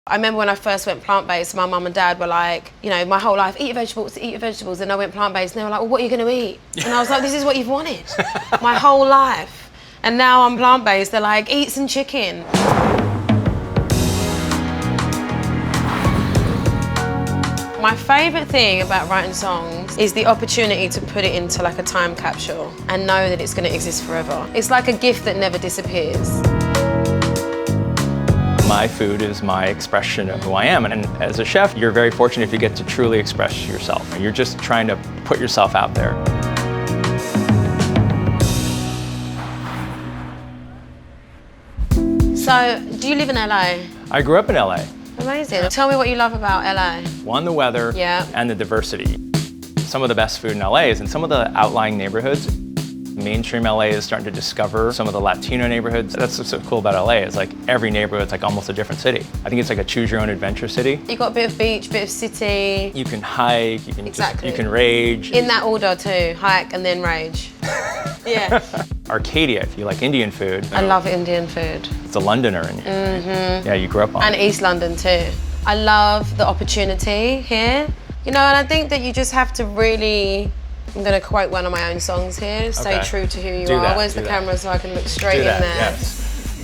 I remember when I first went plant-based, my mum and dad were like, you know, my whole life, eat your vegetables, eat your vegetables. And I went plant-based and they were like, well, what are you going to eat? And I was like, this is what you've wanted my whole life. And now I'm plant-based, they're like, eat some chicken. My favourite thing about writing songs is the opportunity to put it into like a time capsule and know that it's going to exist forever. It's like a gift that never disappears. My food is my expression of who I am, and as a chef, you're very fortunate if you get to truly express yourself. You're just trying to put yourself out there. So, do you live in LA? I grew up in LA. Amazing. Tell me what you love about LA. One, the weather, and the diversity. Some of the best food in LA is in some of the outlying neighborhoods. Mainstream LA is starting to discover some of the Latino neighborhoods. That's what's so cool about LA, is like every neighborhood's like almost a different city. I think it's like a choose your own adventure city. You got a bit of beach, bit of city. You can hike, you can exactly. you can rage. In that order too, hike and then rage. Yeah. Arcadia, if you like Indian food. I love Indian food. It's a Londoner in you. Yeah, you grew up on. And East London too. I love the opportunity here. You know, and I think that you just have to really, I'm going to quote one of my own songs here, stay true to who you are. Where's the camera so I can look straight in there?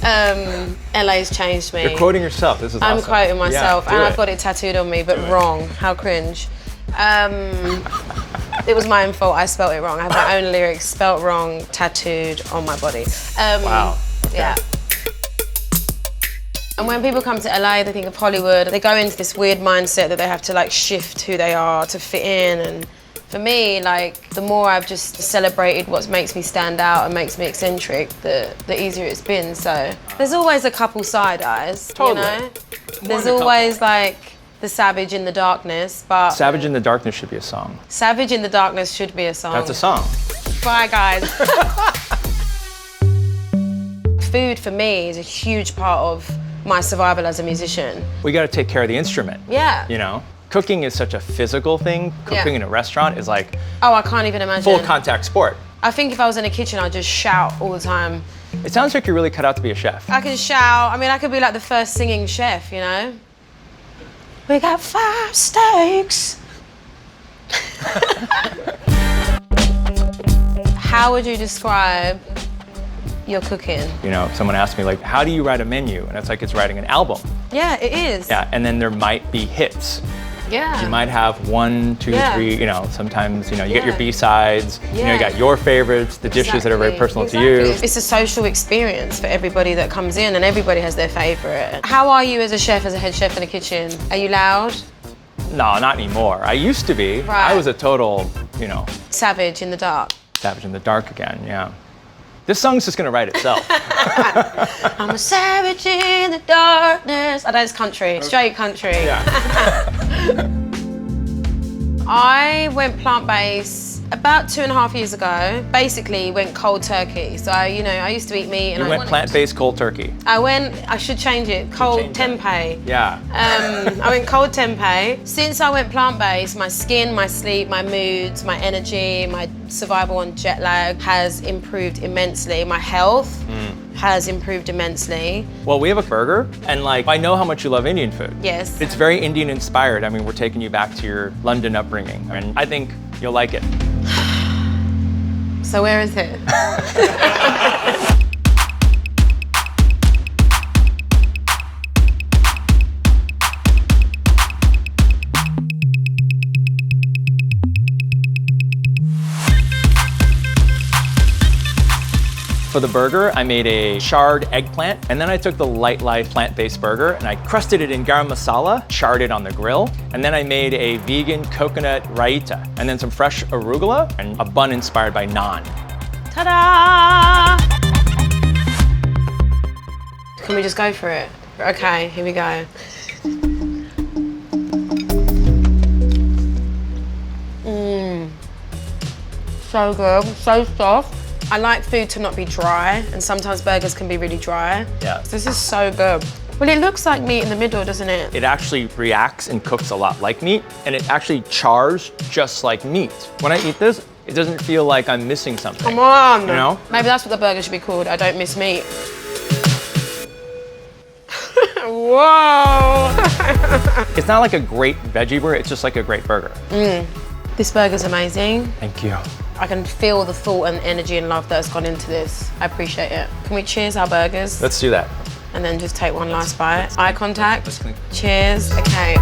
Yes. LA's changed me. You're quoting yourself, this is awesome. I'm quoting myself, yeah, and I've got it tattooed on me, but wrong. How cringe. It was my own fault, I spelt it wrong. I have my own lyrics spelt wrong, tattooed on my body. Wow. Okay. Yeah. And when people come to LA, they think of Hollywood, they go into this weird mindset that they have to like shift who they are to fit in. And for me, like, the more I've just celebrated what makes me stand out and makes me eccentric, the easier it's been. So there's always a couple side eyes, you know? There's always like the savage in the darkness, but... Savage in the Darkness should be a song. Savage in the Darkness should be a song. That's a song. Bye, guys. Food for me is a huge part of my survival as a musician. We got to take care of the instrument. Yeah. You know? Cooking is such a physical thing. Cooking in a restaurant is like... Oh, I can't even imagine. Full contact sport. I think if I was in a kitchen, I'd just shout all the time. It sounds like you're really cut out to be a chef. I can shout. I mean, I could be like the first singing chef, you know? We got 5 steaks. How would you describe your cooking? You know, if someone asked me like, how do you write a menu? And it's like, it's writing an album. Yeah, it is. Yeah, and then there might be hits. Yeah. You might have 1, 2, 3, you know, sometimes, you know, you get your B-sides, you know, you got your favorites, the dishes that are very personal to you. It's a social experience for everybody that comes in, and everybody has their favorite. How are you as a chef, as a head chef in the kitchen? Are you loud? No, not anymore. I used to be. Right. I was a total, you know. Savage in the dark. Savage in the dark again, yeah. This song's just gonna write itself. I'm a savage in the darkness. I know it's country, straight country. Yeah. I went plant-based about 2.5 years ago. Basically went cold turkey. So, you know, I used to eat meat and You went plant-based cold turkey. I should change it, cold tempeh. Yeah. I went cold tempeh. Since I went plant-based, my skin, my sleep, my moods, my energy, my survival on jet lag has improved immensely. My health has improved immensely. Well, we have a burger, and like, I know how much you love Indian food. Yes. It's very Indian inspired. I mean, we're taking you back to your London upbringing, and I think you'll like it. So where is it? For the burger, I made a charred eggplant, and then I took the Lightlife Plant-Based Burger and I crusted it in garam masala, charred it on the grill, and then I made a vegan coconut raita, and then some fresh arugula, and a bun inspired by naan. Ta-da! Can we just go for it? Okay, here we go. So good, so soft. I like food to not be dry, and sometimes burgers can be really dry. Yeah. This is so good. Well, it looks like meat in the middle, doesn't it? It actually reacts and cooks a lot like meat, and it actually chars just like meat. When I eat this, it doesn't feel like I'm missing something. Come on. You know? Maybe that's what the burger should be called. I don't miss meat. Whoa. It's not like a great veggie burger, it's just like a great burger. This burger's amazing. Thank you. I can feel the thought and energy and love that's gone into this. I appreciate it. Can we cheers our burgers? Let's do that. And then just take one last bite. Eye contact. Cheers. Okay.